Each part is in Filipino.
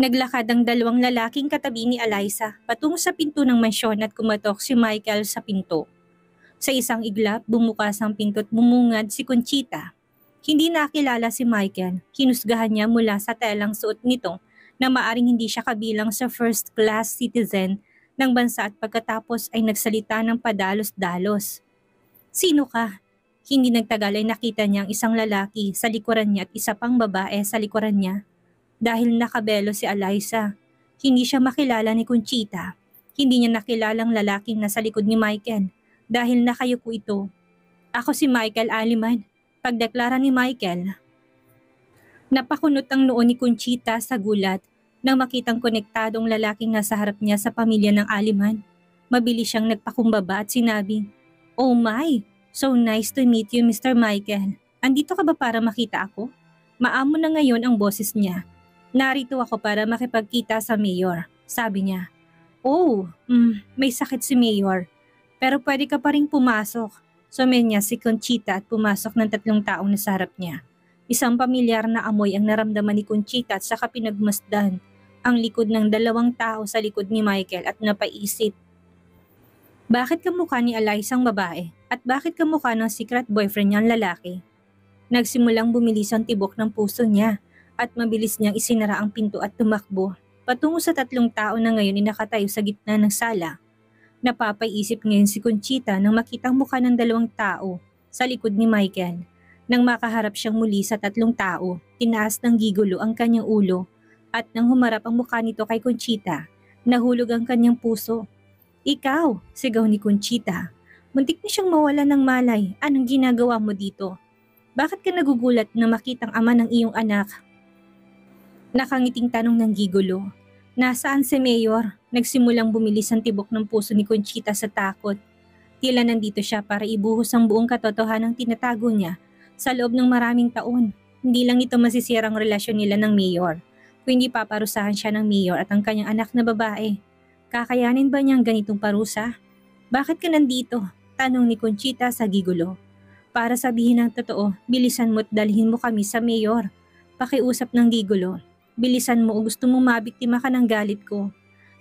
Naglakad ang dalawang lalaking katabi ni Eliza patungo sa pinto ng mansyon at kumatok si Michael sa pinto. Sa isang iglap, bumukas ang pinto at bumungad si Conchita. Hindi nakilala si Michael, hinusgahan niya mula sa telang suot nito na maaring hindi siya kabilang sa first class citizen ng bansa at pagkatapos ay nagsalita ng padalos-dalos. Sino ka? Hindi nagtagal ay nakita niya ang isang lalaki sa likuran niya at isa pang babae sa likuran niya. Dahil nakabelo si Eliza, hindi siya makilala ni Conchita. Hindi niya nakilalang lalaking nasa likod ni Michael dahil nakayuko ito. Ako si Michael Aliman, pagdeklara ni Michael. Napakunot ang noo ni Conchita sa gulat nang makitang konektadong lalaking nasa harap niya sa pamilya ng Aliman. Mabilis siyang nagpakumbaba at sinabi, "Oh my, so nice to meet you Mr. Michael. Andito ka ba para makita ako?" Maamo na ngayon ang boses niya. "Narito ako para makipagkita sa mayor," sabi niya. "Oh, may sakit si mayor. Pero pwede ka pa rin pumasok." Sumenya si Conchita at pumasok ng 3 taong nasa harap niya. Isang pamilyar na amoy ang naramdaman ni Conchita at saka pinagmasdan ang likod ng 2 tao sa likod ni Michael at napaisip. Bakit kamukha ni Eliza ang babae? At bakit kamukha ng secret boyfriend niya ang lalaki? Nagsimulang bumilis ang tibok ng puso niya at mabilis niyang isinara ang pinto at tumakbo patungo sa 3 tao na ngayon ay nakatayo sa gitna ng sala. Napapaisip ngayon si Conchita nang makitang mukha ng 2 tao sa likod ni Michael. Nang makaharap siyang muli sa 3 tao, tinaas ng gigulo ang kanyang ulo at nang humarap ang mukha nito kay Conchita, nahulog ang kanyang puso. "Ikaw!" sigaw ni Conchita. Muntik na siyang mawala ng malay. "Anong ginagawa mo dito? Bakit ka nagugulat na makitang ama ng iyong anak?" Nakangiting tanong ng gigulo. "Nasaan si Mayor?" Nagsimulang bumilis ang tibok ng puso ni Conchita sa takot. Tila nandito siya para ibuhos ang buong katotohanang tinatago niya sa loob ng maraming taon. Hindi lang ito masisira ang relasyon nila ng Mayor, kundi paparusahan siya ng Mayor at ang kanyang anak na babae. Kakayanin ba niyang ganitong parusa? "Bakit ka nandito?" tanong ni Conchita sa gigulo. "Para sabihin ang totoo, bilisan mo at dalhin mo kami sa Mayor." Pakiusap ng gigulo. "Bilisan mo o gusto mong mabiktima ka ng galit ko."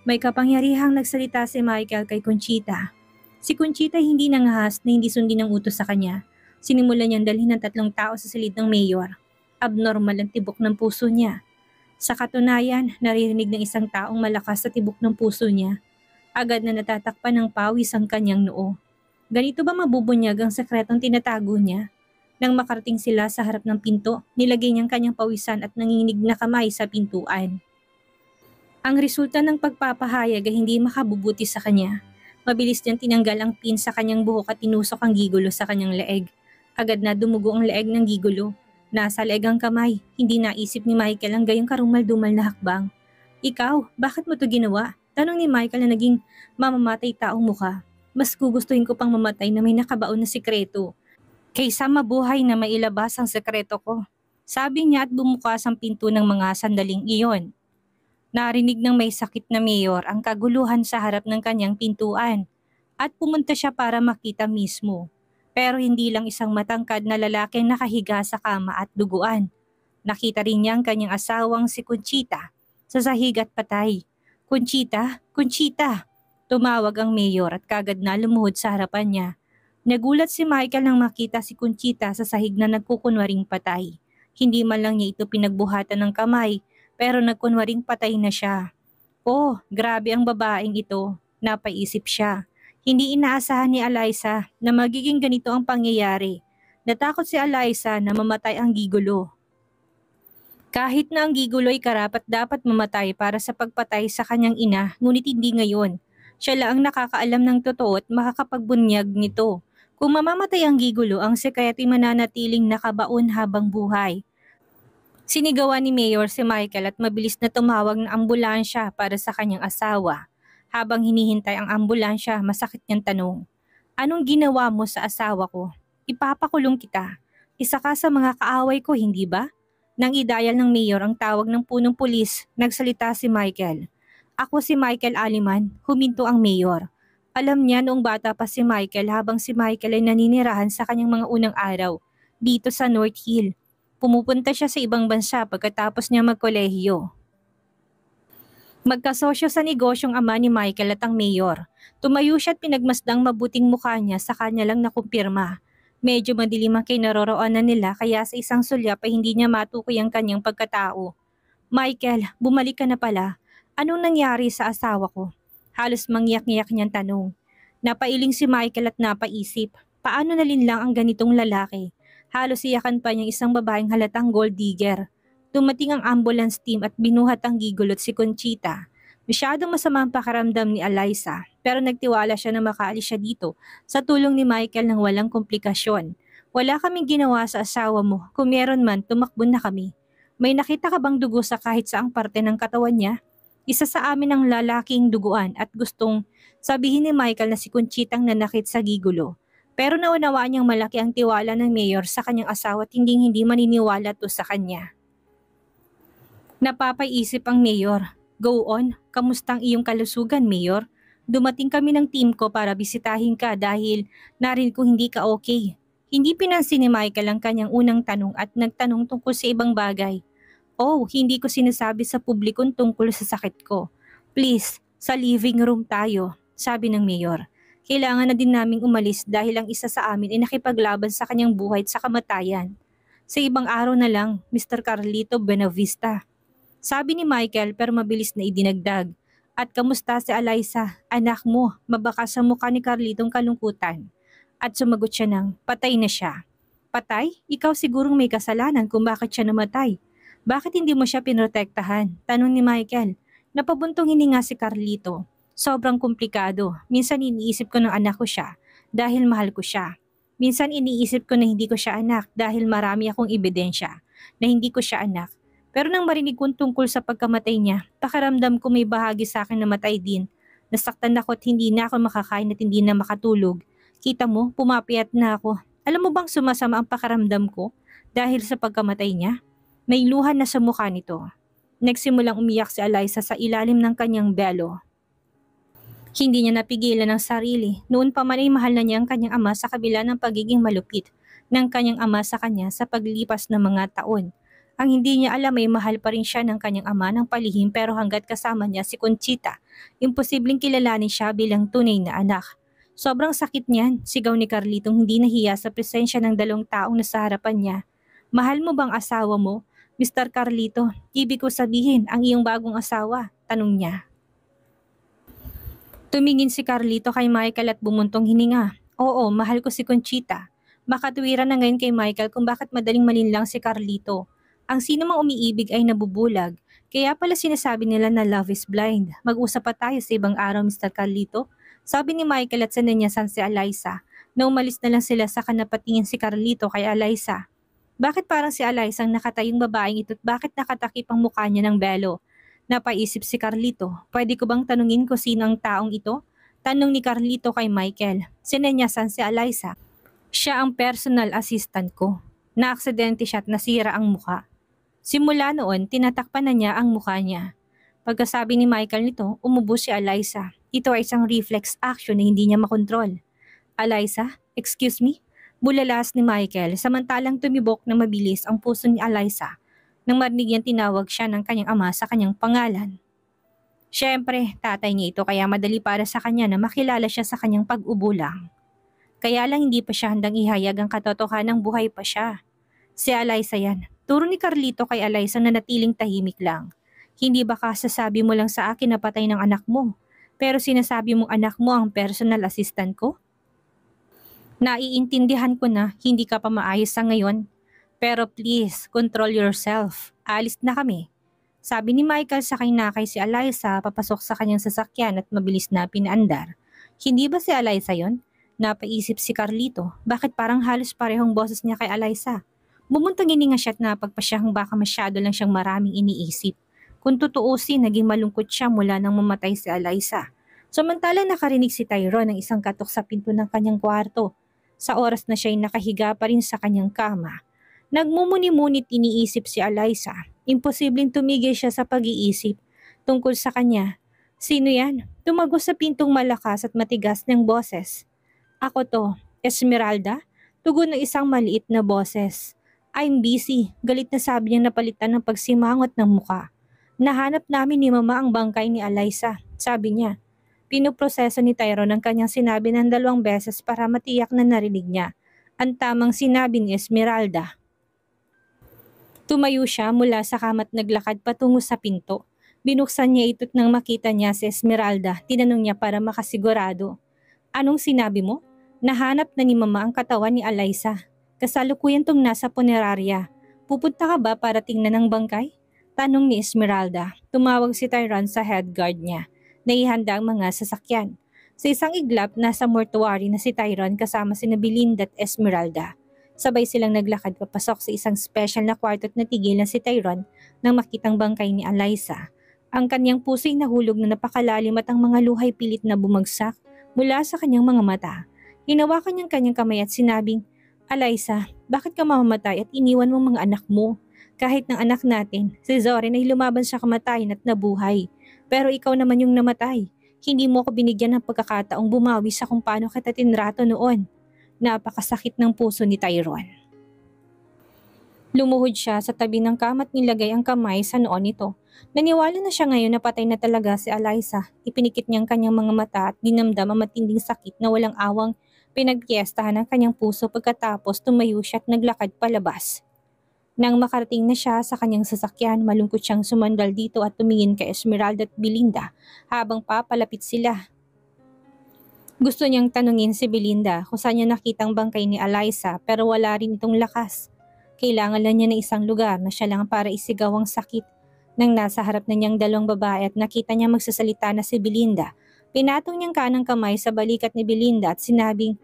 May kapangyarihang nagsalita si Michael kay Conchita. Si Conchita hindi nangahas na hindi sundin ang utos sa kanya. Sinimulan niyang dalhin ng 3 tao sa silid ng mayor. Abnormal ang tibok ng puso niya. Sa katunayan, naririnig ng isang taong malakas sa tibok ng puso niya. Agad na natatakpan ng pawis ang kanyang noo. Ganito ba mabubunyag ang sekretong tinatago niya? Nang makarating sila sa harap ng pinto, nilagay niyang kanyang pawisan at nanginginig na kamay sa pintuan. Ang resulta ng pagpapahayag ay hindi makabubuti sa kanya. Mabilis niyang tinanggal ang pin sa kanyang buhok at tinusok ang gigulo sa kanyang leeg. Agad na dumugo ang leeg ng gigulo. Nasa leeg ang kamay. Hindi naisip ni Michael ang gayong karumal-dumal na hakbang. "Ikaw, bakit mo to ginawa?" tanong ni Michael na naging mamamatay taong mukha. "Mas gugustuhin ko pang mamatay na may nakabaon na sikreto kaysa mabuhay na mailabas ang sekreto ko," sabi niya at bumukas ang pinto ng mga sandaling iyon. Narinig ng may sakit na mayor ang kaguluhan sa harap ng kanyang pintuan at pumunta siya para makita mismo. Pero hindi lang isang matangkad na lalaki ang nakahiga sa kama at duguan. Nakita rin niya ang kanyang asawang si Conchita sa sahig at patay. "Conchita! Conchita!" Tumawag ang mayor at kagad na lumuhod sa harapan niya. Nagulat si Michael nang makita si Conchita sa sahig na nagkukunwaring patay. Hindi man lang niya ito pinagbuhatan ng kamay, pero nagkunwaring patay na siya. "Oh, grabe ang babaeng ito," napaisip siya. Hindi inaasahan ni Eliza na magiging ganito ang pangyayari. Natakot si Eliza na mamatay ang gigulo. Kahit na ang gigulo ay karapat-dapat mamatay para sa pagpatay sa kanyang ina, ngunit hindi ngayon. Siya lang ang nakakaalam ng totoo at makakapagbunyag nito. Kung mamamatay ang gigulo, ang sekreto ay mananatiling nakabaon habang buhay. Sinigawan ni Mayor si Michael at mabilis na tumawag ng ambulansya para sa kanyang asawa. Habang hinihintay ang ambulansya, masakit niyang tanong, "Anong ginawa mo sa asawa ko?" "Ipapakulong kita. Isa ka sa mga kaaway ko, hindi ba?" Nang idayal ng Mayor ang tawag ng punong pulis, nagsalita si Michael. "Ako si Michael Aliman," huminto ang Mayor. Alam niya noong bata pa si Michael habang si Michael ay naninirahan sa kanyang mga unang araw dito sa North Hill. Pumupunta siya sa ibang bansa pagkatapos niya magkolehiyo. Magkasosyo sa negosyong ama ni Michael at ang mayor. Tumayo siya at pinagmasdang mabuting mukha niya sa kanya lang nakumpirma. Medyo madilim ang kinaroroonan nila kaya sa isang sulyap ay hindi niya matukoy ang kanyang pagkatao. Michael, bumalik ka na pala. Anong nangyari sa asawa ko? Halos mangyak-ngyak niyang tanong. Napailing si Michael at napaisip. Paano nalinlang ang ganitong lalaki? Halos iyakan pa niyang isang babaeng halatang gold digger. Dumating ang ambulance team at binuhat ang gigolot si Conchita. Masyadong masama ang pakiramdam ni Eliza pero nagtiwala siya na makaalis siya dito sa tulong ni Michael nang walang komplikasyon. Wala kaming ginawa sa asawa mo, kung meron man tumakbo na kami. May nakita ka bang dugo sa kahit saang parte ng katawan niya? Isa sa amin ang lalaking duguan at gustong sabihin ni Michael na si Conchita ang nanakit sa gigulo. Pero naunawaan niyang malaki ang tiwala ng mayor sa kanyang asawa at hindi maniniwala to sa kanya. Napapaisip ang mayor. Go on, kamusta ang iyong kalusugan, mayor? Dumating kami ng team ko para bisitahin ka dahil narinig ko hindi ka okay. Hindi pinansin ni Michael ang kanyang unang tanong at nagtanong tungkol sa ibang bagay. Oh, hindi ko sinasabi sa publiko tungkol sa sakit ko. Please, sa living room tayo, sabi ng mayor. Kailangan na din naming umalis dahil ang isa sa amin ay nakipaglaban sa kanyang buhay at sa kamatayan. Sa ibang araw na lang, Mr. Carlito Benavista. Sabi ni Michael pero mabilis na idinagdag. At kamusta si Eliza, anak mo, mabaka sa mukha ni Carlitong kalungkutan. At sumagot siya ng, patay na siya. Patay? Ikaw sigurong may kasalanan kung bakit siya namatay. Bakit hindi mo siya pinrotektahan? Tanong ni Michael. Napabuntong hininga si Carlito. Sobrang komplikado. Minsan iniisip ko ng anak ko siya dahil mahal ko siya. Minsan iniisip ko na hindi ko siya anak dahil marami akong ebidensya na hindi ko siya anak. Pero nang marinig kong tungkol sa pagkamatay niya, pakiramdam ko may bahagi sa akin na matay din. Nasaktan ako at hindi na ako makakain at hindi na makatulog. Kita mo, pumapayat na ako. Alam mo bang sumasama ang pakiramdam ko dahil sa pagkamatay niya? May luha na sa mukha nito. Nagsimulang umiyak si Eliza sa ilalim ng kanyang belo. Hindi niya napigilan ang sarili. Noon pa man ay mahal na niya ang kanyang ama sa kabila ng pagiging malupit ng kanyang ama sa kanya sa paglipas ng mga taon. Ang hindi niya alam ay mahal pa rin siya ng kanyang ama ng palihim pero hanggat kasama niya si Conchita, imposibleng kilalanin siya bilang tunay na anak. Sobrang sakit niyan, sigaw ni Carlitong hindi nahiya sa presensya ng dalawang taong nasa harapan niya. Mahal mo bang asawa mo? Mr. Carlito, ibig ko sabihin ang iyong bagong asawa, tanong niya. Tumingin si Carlito kay Michael at bumuntong hininga. Oo, mahal ko si Conchita. Makatwiran na ngayon kay Michael kung bakit madaling malinlang si Carlito. Ang sino mang umiibig ay nabubulag. Kaya pala sinasabi nila na love is blind. Mag-usap pa tayo sa ibang araw, Mr. Carlito. Sabi ni Michael at sananyasan si Eliza. Na umalis na lang sila sa kanapatingin si Carlito kay Eliza. Bakit parang si Eliza ang nakatayong babaeng ito at bakit nakatakip ang mukha niya ng belo? Napaisip si Carlito. Pwede ko bang tanungin ko sino ang taong ito? Tanong ni Carlito kay Michael. Sinanyasan si Eliza. Siya ang personal assistant ko. Naaksidente siya at nasira ang mukha. Simula noon, tinatakpan na niya ang mukha niya. Pagkasabi ni Michael nito, umubo si Eliza. Ito ay isang reflex action na hindi niya makontrol. Eliza, excuse me? Bulalas ni Michael samantalang tumibok na mabilis ang puso ni Eliza. Nang marinig niyang tinawag siya ng kanyang ama sa kanyang pangalan. Siyempre, tatay niya ito kaya madali para sa kanya na makilala siya sa kanyang pag-ubo lang. Kaya lang hindi pa siya handang ihayag ang katotohanang buhay pa siya. Si Eliza yan. Turo ni Carlito kay Eliza na natiling tahimik lang. Hindi ba kasasabi mo lang sa akin na patay ng anak mo? Pero sinasabi mong anak mo ang personal assistant ko? Naiintindihan ko na hindi ka pa maayos sa ngayon. Pero please, control yourself. Alis na kami. Sabi ni Michael sa kinakay si Eliza papasok sa kanyang sasakyan at mabilis na pinaandar. Hindi ba si Eliza yon? Napaisip si Carlito. Bakit parang halos parehong boses niya kay Eliza? Bumuntong hininga siya at napagpasyang baka masyado lang siyang maraming iniisip. Kung tutuusin, naging malungkot siya mula nang mamatay si Eliza. Samantalang nakarinig si Tyrone ng isang katok sa pinto ng kanyang kwarto. Sa oras na siya'y nakahiga pa rin sa kanyang kama. Nagmumuni-munit iniisip si Eliza. Imposibleng tumigil siya sa pag-iisip tungkol sa kanya. Sino yan? Tumago sa pintong malakas at matigas ng boses. Ako to, Esmeralda? Tugon ng isang maliit na boses. I'm busy. Galit na sabi niya napalitan ng pagsimangot ng muka. Nahanap namin ni Mama ang bangkay ni Alyssa, sabi niya. Pinuproseso ni Tyrone ang kanyang sinabi ng 2 beses para matiyak na narinig niya ang tamang sinabi ni Esmeralda. Tumayo siya mula sa kama at naglakad patungo sa pinto. Binuksan niya ito't nang makita niya si Esmeralda, tinanong niya para makasigurado. Anong sinabi mo? Nahanap na ni Mama ang katawan ni Alyssa. Kasalukuyan tong nasa punerarya. Pupunta ka ba para tingnan ang bangkay? Tanong ni Esmeralda. Tumawag si Tyrone sa head guard niya. Naihanda ang mga sasakyan. Sa isang iglap, nasa mortuary na si Tyrone kasama sina Belinda at Esmeralda. Sabay silang naglakad papasok sa isang special na kwarto at natigil na si Tyrone nang makitang bangkay ni Alyssa. Ang kanyang puso'y nahulog na napakalalim at ang mga luhay pilit na bumagsak mula sa kanyang mga mata. Hinawakan niyang kanyang kamay at sinabing, Alyssa, bakit ka mamamatay at iniwan mo mga anak mo? Kahit ng anak natin, si Zoren ay lumaban sa kamatayan at nabuhay. Pero ikaw naman yung namatay. Hindi mo ako binigyan ng pagkakataong bumawi sa kung paano kita tinrato noon. Napakasakit ng puso ni Tyrone. Lumuhod siya sa tabi ng kama at nilagay ang kamay sa noo nito. Naniwala na siya ngayon na patay na talaga si Alyssa. Ipinikit niya ang kanyang mga mata at dinamdam ang matinding sakit na walang awang pinagpiestahan ng kanyang puso pagkatapos tumayo siya at naglakad palabas. Nang makarating na siya sa kanyang sasakyan, malungkot siyang sumandal dito at tumingin kay Esmeralda at Belinda habang papalapit sila. Gusto niyang tanungin si Belinda kung saan niya nakitang bangkay ni Alyssa pero wala rin itong lakas. Kailangan lang niya ng isang lugar na siya lang para isigaw ang sakit. Nang nasa harap na niyang 2 babae at nakita niya magsasalita na si Belinda, pinatong niyang kanang kamay sa balikat ni Belinda at sinabing,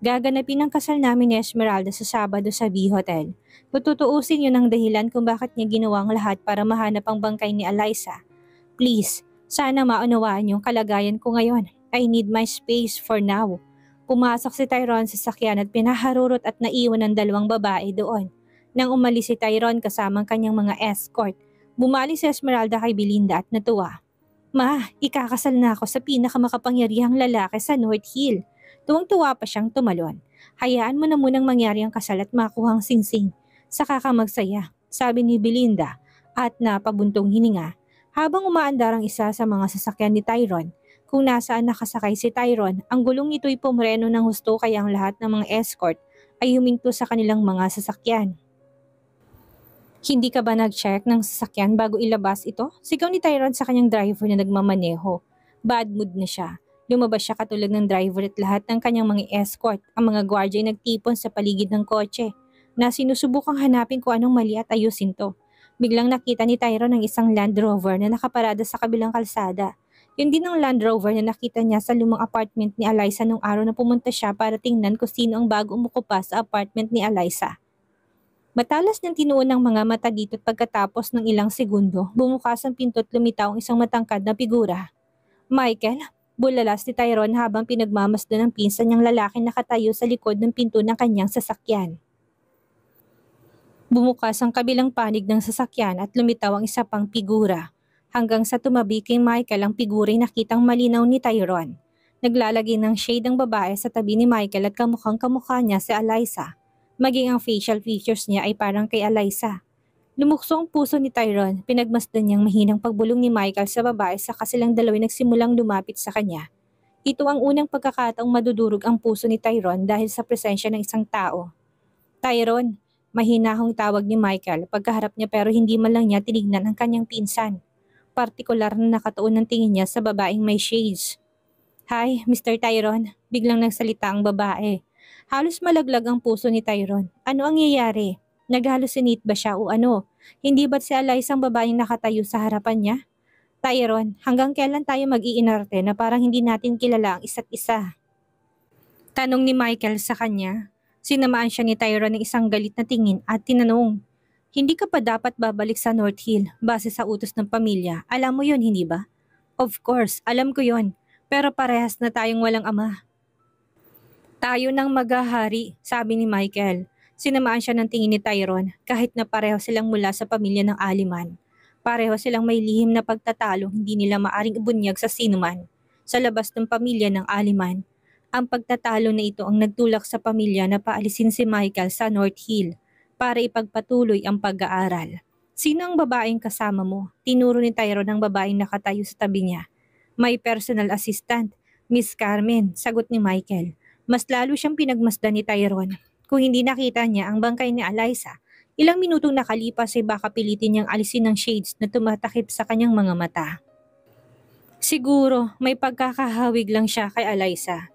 gaganapin ang kasal namin ni Esmeralda sa Sabado sa V-Hotel. Kung tutuusin yun ang dahilan kung bakit niya ginawa ang lahat para mahanap ang bangkay ni Alyssa. Please, sana maunawaan yung kalagayan ko ngayon. I need my space for now. Pumasok si Tyrone sa sakyan at pinaharurot at naiwan ang 2 babae doon. Nang umalis si Tyrone kasama ang kanyang mga escort, bumalik si Esmeralda kay Belinda at natuwa. Ma, ikakasal na ako sa pinakamakapangyarihang lalaki sa North Hill. Tuwang-tuwa pa siyang tumalon. Hayaan mo na munang mangyari ang kasal at makuha ang singsing. Saka ka magsaya, sabi ni Belinda at napabuntong hininga. Habang umaandar ang isa sa mga sasakyan ni Tyrone, kung nasaan nakasakay si Tyrone, ang gulong nito'y pumreno ng husto kaya ang lahat ng mga escort ay huminto sa kanilang mga sasakyan. Hindi ka ba nag-check ng sasakyan bago ilabas ito? Sigaw ni Tyrone sa kanyang driver na nagmamaneho. Bad mood na siya. Lumabas siya katulad ng driver at lahat ng kanyang mga escort. Ang mga gwardiya ay nagtipon sa paligid ng kotse na sinusubukang hanapin kung anong mali at ayusin to. Biglang nakita ni Tyrone ang isang Land Rover na nakaparada sa kabilang kalsada. Yun din ang Land Rover na nakita niya sa lumang apartment ni Alyssa nung araw na pumunta siya para tingnan kung sino ang bago umukupa sa apartment ni Alyssa. Matalas niyang tinuon ng mga mata dito at pagkatapos ng ilang segundo, bumukas ang pinto at lumitaw ang isang matangkad na figura. Michael, bulalas ni Tyrone habang pinagmamasdan ng pinsan niyang lalaki nakatayo sa likod ng pinto ng kanyang sasakyan. Bumukas ang kabilang panig ng sasakyan at lumitaw ang isa pang figura. Hanggang sa tumabi kay Michael ang figuray nakitang malinaw ni Tyrone. Naglalagay ng shade ang babae sa tabi ni Michael at kamukhang kamukha niya si Alyssa. Maging ang facial features niya ay parang kay Alyssa. Lumukso ang puso ni Tyrone, pinagmasdan niyang mahinang pagbulong ni Michael sa babae saka silang dalawa'y nagsimulang lumapit sa kanya. Ito ang unang pagkakataong madudurog ang puso ni Tyrone dahil sa presensya ng isang tao. Tyrone, mahinahong tawag ni Michael pagkaharap niya pero hindi man lang niya tinignan ang kanyang pinsan. Partikular na nakatuon ng tingin niya sa babaeng may shades. Hi, Mr. Tyrone, biglang nagsalita ang babae. Halos malaglag ang puso ni Tyrone. Ano ang nangyayari? Nag-hallucinate ba siya o ano? Hindi ba't si Alyssa ang babaeng nakatayo sa harapan niya? Tyrone, hanggang kailan tayo mag-iinarte na parang hindi natin kilala ang isa't isa? Tanong ni Michael sa kanya. Sinamaan siya ni Tyrone ng isang galit na tingin at tinanong, hindi ka pa dapat babalik sa North Hill base sa utos ng pamilya. Alam mo yon, hindi ba? Of course, alam ko yon. Pero parehas na tayong walang ama. Tayo nang maghahari, sabi ni Michael. Sinamaan siya ng tingin ni Tyrone kahit na pareho silang mula sa pamilya ng Aliman. Pareho silang may lihim na pagtatalo hindi nila maaring ibunyag sa sinuman. Sa labas ng pamilya ng Aliman, ang pagtatalo na ito ang nagtulak sa pamilya na paalisin si Michael sa North Hill para ipagpatuloy ang pag-aaral. Sino ang babaeng kasama mo? Tinuro ni Tyrone ang babaeng nakatayo sa tabi niya. My personal assistant, Miss Carmen, sagot ni Michael. Mas lalo siyang pinagmasdan ni Tyrone. Kung hindi nakita niya ang bangkay ni Eliza, ilang minutong nakalipas ay baka pilitin niyang alisin ang shades na tumatakip sa kanyang mga mata. Siguro, may pagkakahawig lang siya kay Eliza.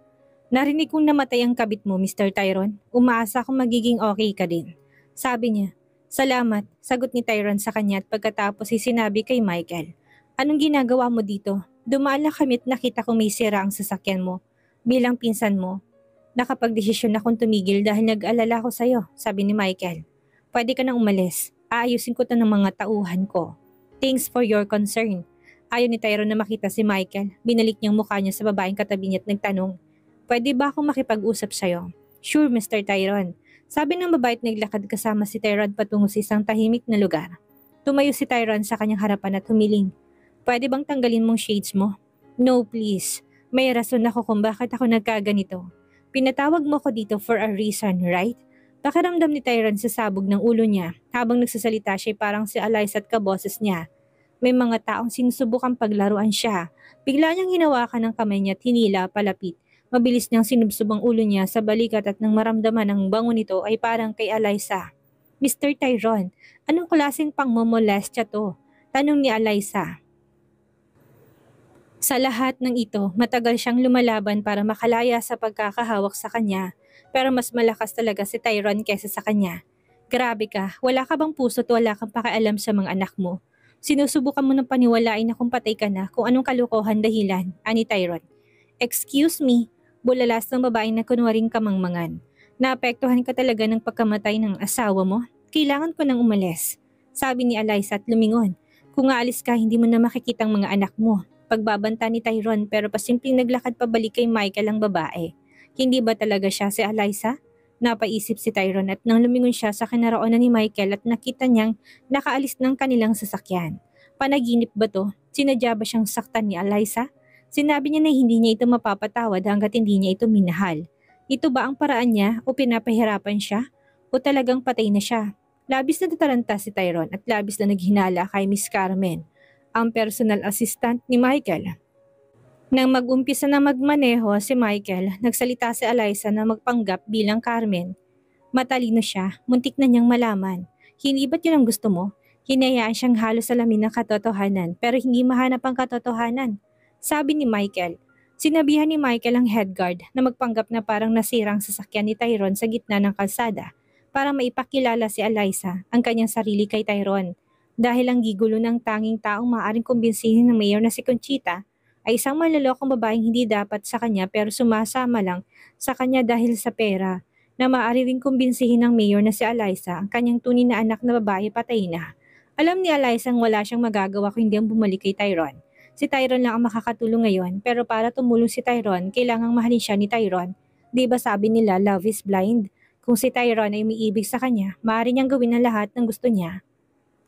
Narinig kong namatay ang kabit mo, Mr. Tyrone. Umaasa akong magiging okay ka din. Sabi niya. Salamat, sagot ni Tyrone sa kanya at pagkatapos ay sinabi kay Michael. Anong ginagawa mo dito? Dumaan lang kami at nakita ko may sira ang sasakyan mo. Bilang pinsan mo, nakapagdesisyon akong tumigil dahil nag-alala ko sa'yo, sabi ni Michael. Pwede ka nang umalis. Aayusin ko to ng mga tauhan ko. Thanks for your concern. Ayaw ni Tyrone na makita si Michael. Binalik niyang mukha niya sa babaeng katabi niya at nagtanong, Pwede ba akong makipag-usap sa'yo? Sure, Mr. Tyrone. Sabi ng babae at naglakad kasama si Tyrone patungo sa isang tahimik na lugar. Tumayo si Tyrone sa kanyang harapan at humiling. Pwede bang tanggalin mong shades mo? No, please. May rason ako kung bakit ako nagkaganito. Pinatawag mo ko dito for a reason, right? Pakiramdam ni Tyrone sa sabog ng ulo niya habang nagsasalita siya parang si Eliza at kaboses niya. May mga taong sinusubukang paglaruan siya. Bigla niyang hinawakan ng kamay niya at hinila palapit. Mabilis niyang sinubsob ang ulo niya sa balikat at nang maramdaman ang bango nito ay parang kay Eliza. Mr. Tyrone, anong klaseng pangmomolestya to? Tanong ni Eliza. Sa lahat ng ito, matagal siyang lumalaban para makalaya sa pagkakahawak sa kanya, pero mas malakas talaga si Tyrone kaysa sa kanya. Grabe ka, wala ka bang puso at wala kang pakialam sa mga anak mo? Sinusubukan mo ng paniwalain na kung patay ka na kung anong kalokohan dahilan, ani Tyrone. Excuse me, bulalas ng babae na kunwaring kamangmangan. Naapektuhan ka talaga ng pagkamatay ng asawa mo? Kailangan ko nang umalis. Sabi ni Eliza at lumingon. Kung aalis ka, hindi mo na makikita ang mga anak mo. Pagbabanta ni Tyrone pero pasimpleng naglakad pabalik kay Michael ang babae. Hindi ba talaga siya si Eliza? Napaisip si Tyrone at nang lumingon siya sa kinaroonan ni Michael at nakita niyang nakaalis ng kanilang sasakyan. Panaginip ba to? Sinadya ba siyang saktan ni Eliza? Sinabi niya na hindi niya ito mapapatawad hanggat hindi niya ito minahal. Ito ba ang paraan niya o pinapahirapan siya? O talagang patay na siya? Labis na tataranta si Tyrone at labis na naghinala kay Miss Carmen, ang personal assistant ni Michael. Nang mag-umpisa na magmaneho si Michael, nagsalita si Eliza na magpanggap bilang Carmen. Matalino siya, muntik na niyang malaman. Hindi ba't yun ang gusto mo? Hinayaan siyang halos salamin ng katotohanan pero hindi mahanap ang katotohanan. Sabi ni Michael. Sinabihan ni Michael ang head guard na magpanggap na parang nasirang sasakyan ni Tyrone sa gitna ng kalsada para maipakilala si Eliza ang kanyang sarili kay Tyrone. Dahil ang gigulo ng tanging taong maaaring kumbinsihin ng mayor na si Conchita ay isang manlolokong babaeng hindi dapat sa kanya pero sumasama lang sa kanya dahil sa pera na maaari ring kumbinsihin ng mayor na si Eliza ang kanyang tunay na anak na babae patay na. Alam ni Eliza ang wala siyang magagawa kung hindi ang bumalik kay Tyrone. Si Tyrone lang ang makakatulong ngayon pero para tumulong si Tyrone, kailangang mahalin siya ni Tyrone. Di ba sabi nila love is blind? Kung si Tyrone ay umiibig sa kanya, maaari niyang gawin ang lahat ng gusto niya.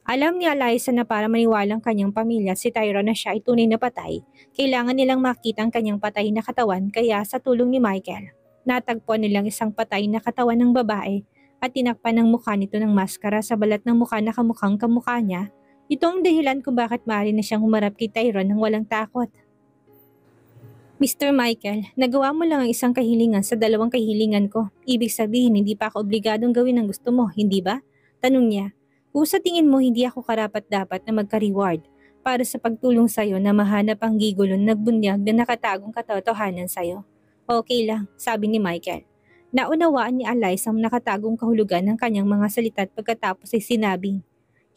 Alam ni Eliza na para maniwalang kanyang pamilya si Tyrone na siya ay tunay na patay, kailangan nilang makita ang kanyang patay na katawan kaya sa tulong ni Michael, natagpuan nilang isang patay na katawan ng babae at tinakpan ng mukha nito ng maskara sa balat ng mukha na kamukhang kamukha niya. Ito ang dahilan kung bakit maaari na siyang humarap kay Tyrone ng walang takot. Mr. Michael, nagawa mo lang ang isang kahilingan sa dalawang kahilingan ko. Ibig sabihin, hindi pa ako obligadong gawin ang gusto mo, hindi ba? Tanong niya. Kung sa tingin mo hindi ako karapat-dapat na magka-reward para sa pagtulong sa'yo na mahanap ang gigolon nagbunyag na nakatagong katotohanan sa'yo. Okay lang, sabi ni Michael. Naunawaan ni Eliza ang nakatagong kahulugan ng kanyang mga salita at pagkatapos ay sinabing,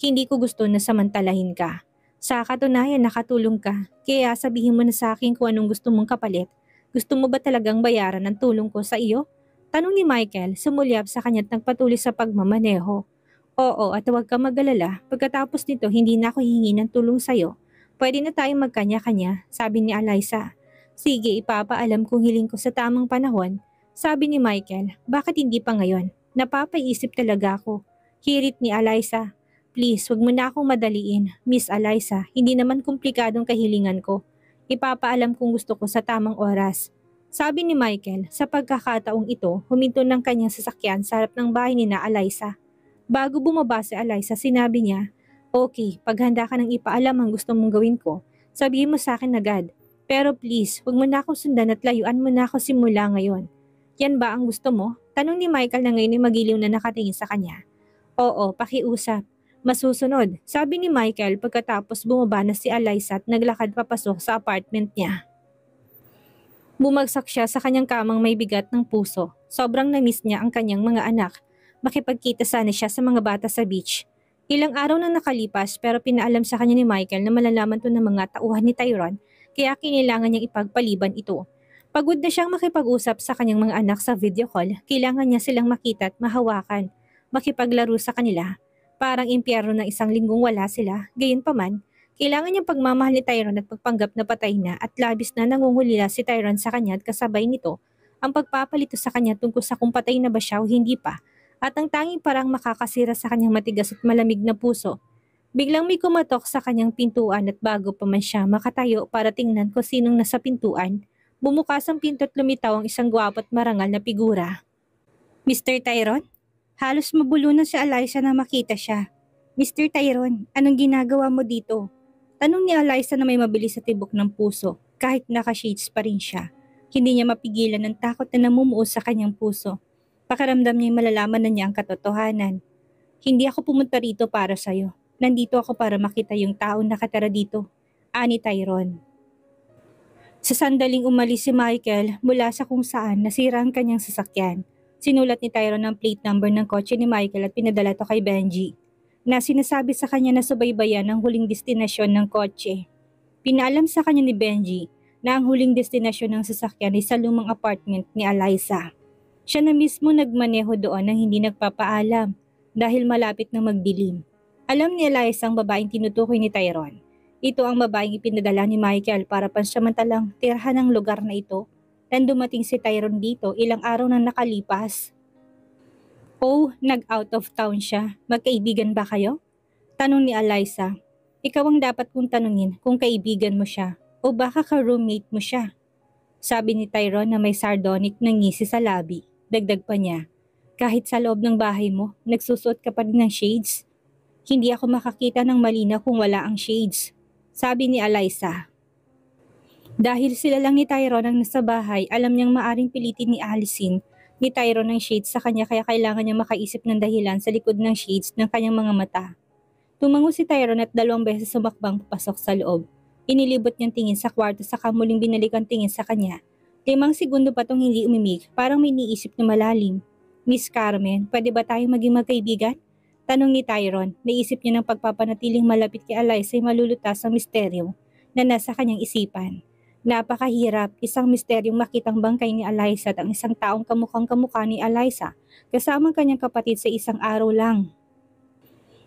hindi ko gusto na samantalahin ka. Sa katunayan nakatulong ka, kaya sabihin mo na sa akin kung anong gusto mong kapalit. Gusto mo ba talagang bayaran ang tulong ko sa iyo? Tanong ni Michael, sumulyap sa kanya't nagpatuloy sa pagmamaneho. Oo, at huwag ka mag-alala. Pagkatapos nito, hindi na ako hihingi ng tulong sa'yo. Pwede na tayong magkanya-kanya, sabi ni Eliza. Sige, ipapaalam kung hiling ko sa tamang panahon. Sabi ni Michael, bakit hindi pa ngayon? Napapaisip talaga ako. Hirit ni Eliza. Please, huwag mo na akong madaliin, Miss Eliza. Hindi naman komplikadong kahilingan ko. Ipapaalam kung gusto ko sa tamang oras. Sabi ni Michael, sa pagkakataong ito, huminto ng kanyang sasakyan sa harap ng bahay ni na Eliza. Bago bumaba si Eliza, sinabi niya, Okay, paghanda ka ng ipaalam ang gusto mong gawin ko, sabihin mo sa akin agad. Pero please, huwag mo na akong sundan at layuan mo na ako simula ngayon. Yan ba ang gusto mo? Tanong ni Michael na ngayon ay magiliw na nakatingin sa kanya. Oo, pakiusap. Masusunod, sabi ni Michael pagkatapos bumaba na si Eliza at naglakad papasok sa apartment niya. Bumagsak siya sa kanyang kamang may bigat ng puso. Sobrang na-miss niya ang kanyang mga anak. Makipagkita sana siya sa mga bata sa beach. Ilang araw nang nakalipas pero pinaalam sa kanya ni Michael na malalaman to ng mga tauhan ni Tyrone kaya kailangan niyang ipagpaliban ito. Pagod na siyang makipag-usap sa kanyang mga anak sa video call, kailangan niya silang makita at mahawakan, makipaglaro sa kanila. Parang impyerno na isang linggong wala sila, gayunpaman, kailangan niyang pagmamahal ni Tyrone at pagpanggap na patay na at labis na nangungulila si Tyrone sa kanya at kasabay nito ang pagpapalito sa kanya tungkol sa kung patay na ba siya o hindi pa at ang tanging parang makakasira sa kanyang matigas at malamig na puso. Biglang may kumatok sa kanyang pintuan at bago pa man siya makatayo para tingnan kung sinong nasa pintuan, bumukas ang pinto at lumitaw ang isang gwapo at marangal na figura. Mr. Tyrone? Halos mabulunan si Eliza na makita siya. Mr. Tyrone, anong ginagawa mo dito? Tanong ni Eliza na may mabilis sa tibok ng puso, kahit naka-shades pa rin siya. Hindi niya mapigilan ang takot na namumuo sa kanyang puso. Pakiramdam niya malalaman na niya ang katotohanan. Hindi ako pumunta rito para sa'yo. Nandito ako para makita yung taong nakatira dito. Ani Tyrone. Sa sandaling umalis si Michael mula sa kung saan nasira ang kanyang sasakyan. Sinulat ni Tyrone ang plate number ng kotse ni Michael at pinadala ito kay Benji, na sinasabi sa kanya na subaybayan ang huling destinasyon ng kotse. Pinaalam sa kanya ni Benji na ang huling destinasyon ng sasakyan ay sa lumang apartment ni Eliza. Siya na mismo nagmaneho doon nang hindi nagpapaalam dahil malapit na magdilim. Alam ni Eliza ang babaeng tinutukoy ni Tyrone. Ito ang babaeng ipinadala ni Michael para pansamantalang tirhan ng lugar na ito nang dumating si Tyrone dito ilang araw na nakalipas. Oh, nag-out of town siya. Magkaibigan ba kayo? Tanong ni Eliza. Ikaw ang dapat kong tanungin kung kaibigan mo siya o baka ka-roommate mo siya. Sabi ni Tyrone na may sardonic na ngisi sa labi. Dagdag pa niya, kahit sa loob ng bahay mo, nagsusuot ka pa rin ng shades. Hindi ako makakita ng malinaw kung wala ang shades. Sabi ni Eliza. Dahil sila lang ni Tyrone ang nasa bahay, alam niyang maaring pilitin ni Allison ni Tyrone ng shades sa kanya kaya kailangan niya makaisip ng dahilan sa likod ng shades ng kanyang mga mata. Tumango si Tyrone at 2 beses sumakbang papasok sa loob. Inilibot niyang tingin sa kwarto saka muling binalikan tingin sa kanya. 5 segundo pa tong hindi umimik, parang may iniisip na malalim. Miss Carmen, pwede ba tayong maging magkaibigan? Tanong ni Tyrone. Naisip niya ng pagpapanatiling malapit kay Eliza ay malulutas ang misteryo na nasa kanyang isipan. Napakahirap, isang misteryong makitang bangkay ni Eliza at ang isang taong kamukhang kamukha ni Eliza kasama kanyang kapatid sa isang araw lang.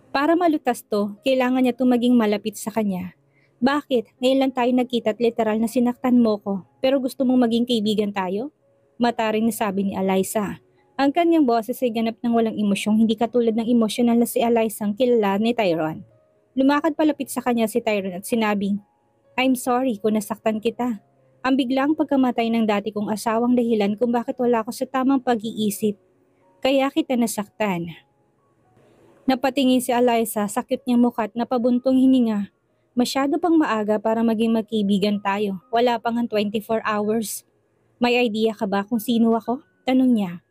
Para malutas to, kailangan niya maging malapit sa kanya. Bakit? Ngayon lang tayo nagkita at literal na sinaktan mo ko, pero gusto mong maging kaibigan tayo? Mataring nasabi ni Eliza. Ang kanyang boses ay ganap ng walang emosyong hindi katulad ng emosyonal na si Eliza ang kilala ni Tyrone. Lumakad palapit sa kanya si Tyrone at sinabing, I'm sorry kung nasaktan kita. Ang biglang pagkamatay ng dati kong asawang dahilan kung bakit wala ako sa tamang pag-iisip. Kaya kita nasaktan. Napatingin si Eliza, sakit niyang mukha at napabuntong hininga. Masyado pang maaga para maging magkaibigan tayo. Wala pang 24 hours. May idea ka ba kung sino ako? Tanong niya.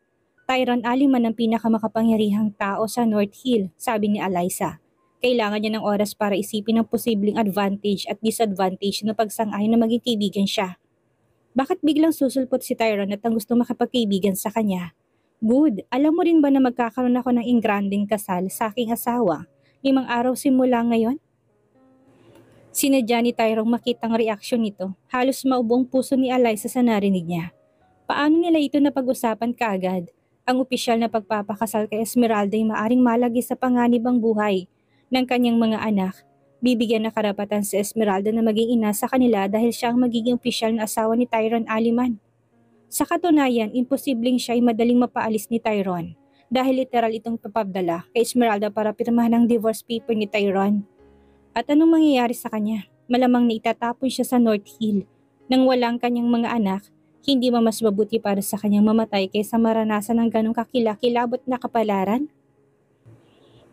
Tyrone Aliman ang pinakamakapangyarihang tao sa North Hill, sabi ni Eliza. Kailangan niya ng oras para isipin ang posibleng advantage at disadvantage na pagsang-ayon na maging kaibigan siya. Bakit biglang susulpot si Tyrone at ang gusto makapagkaibigan sa kanya? Good, alam mo rin ba na magkakaroon ako ng ingranding kasal sa aking asawa? 5 araw simula ngayon? Sinadya ni Tyrone makitang reaksyon nito. Halos maubong puso ni Eliza sa narinig niya. Paano nila ito napag-usapan kaagad? Ang opisyal na pagpapakasal kay Esmeralda ay maaring malagi sa panganibang buhay ng kanyang mga anak. Bibigyan na karapatan si Esmeralda na maging ina sa kanila dahil siya ang magiging opisyal na asawa ni Tyrone Aliman. Sa katunayan, imposibleng siya ay madaling mapaalis ni Tyrone dahil literal itong papadala kay Esmeralda para pirmahan ang divorce paper ni Tyrone. At anong mangyayari sa kanya? Malamang na itatapon siya sa North Hill nang walang kanyang mga anak. Hindi ba mas mabuti para sa kanyang mamatay kaysa maranasan ng ganong kakilakilabot na kapalaran?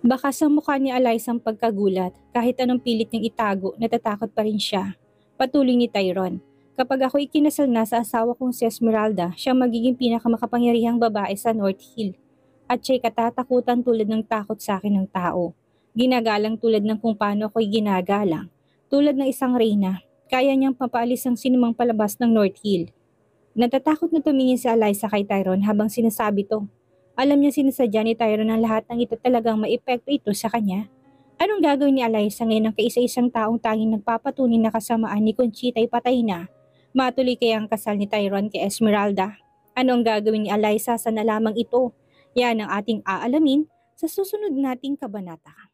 Baka sa mukha ni Eliza ang pagkagulat, kahit anong pilit niyang itago, natatakot pa rin siya. Patuloy ni Tyrone. Kapag ako ikinasal na sa asawa kong si Esmeralda, siya magiging pinakamakapangyarihang babae sa North Hill. At siya'y katatakutan tulad ng takot sa akin ng tao. Ginagalang tulad ng kung paano ako'y ginagalang. Tulad ng isang reyna, kaya niyang papaalis ang sinumang palabas ng North Hill. Natatakot na tumingin si Eliza kay Tyrone habang sinasabi to. Alam niya sinasadya ni Tyrone ang lahat ng ito talagang maepekto ito sa kanya. Anong gagawin ni Eliza ngayon ng kaisa-isang taong tanging nagpapatunay na kasamaan ni Conchita ay patay na? Matuloy kaya ang kasal ni Tyrone kay Esmeralda? Ano ang gagawin ni Eliza sa nalamang ito? Yan ang ating aalamin sa susunod nating kabanata.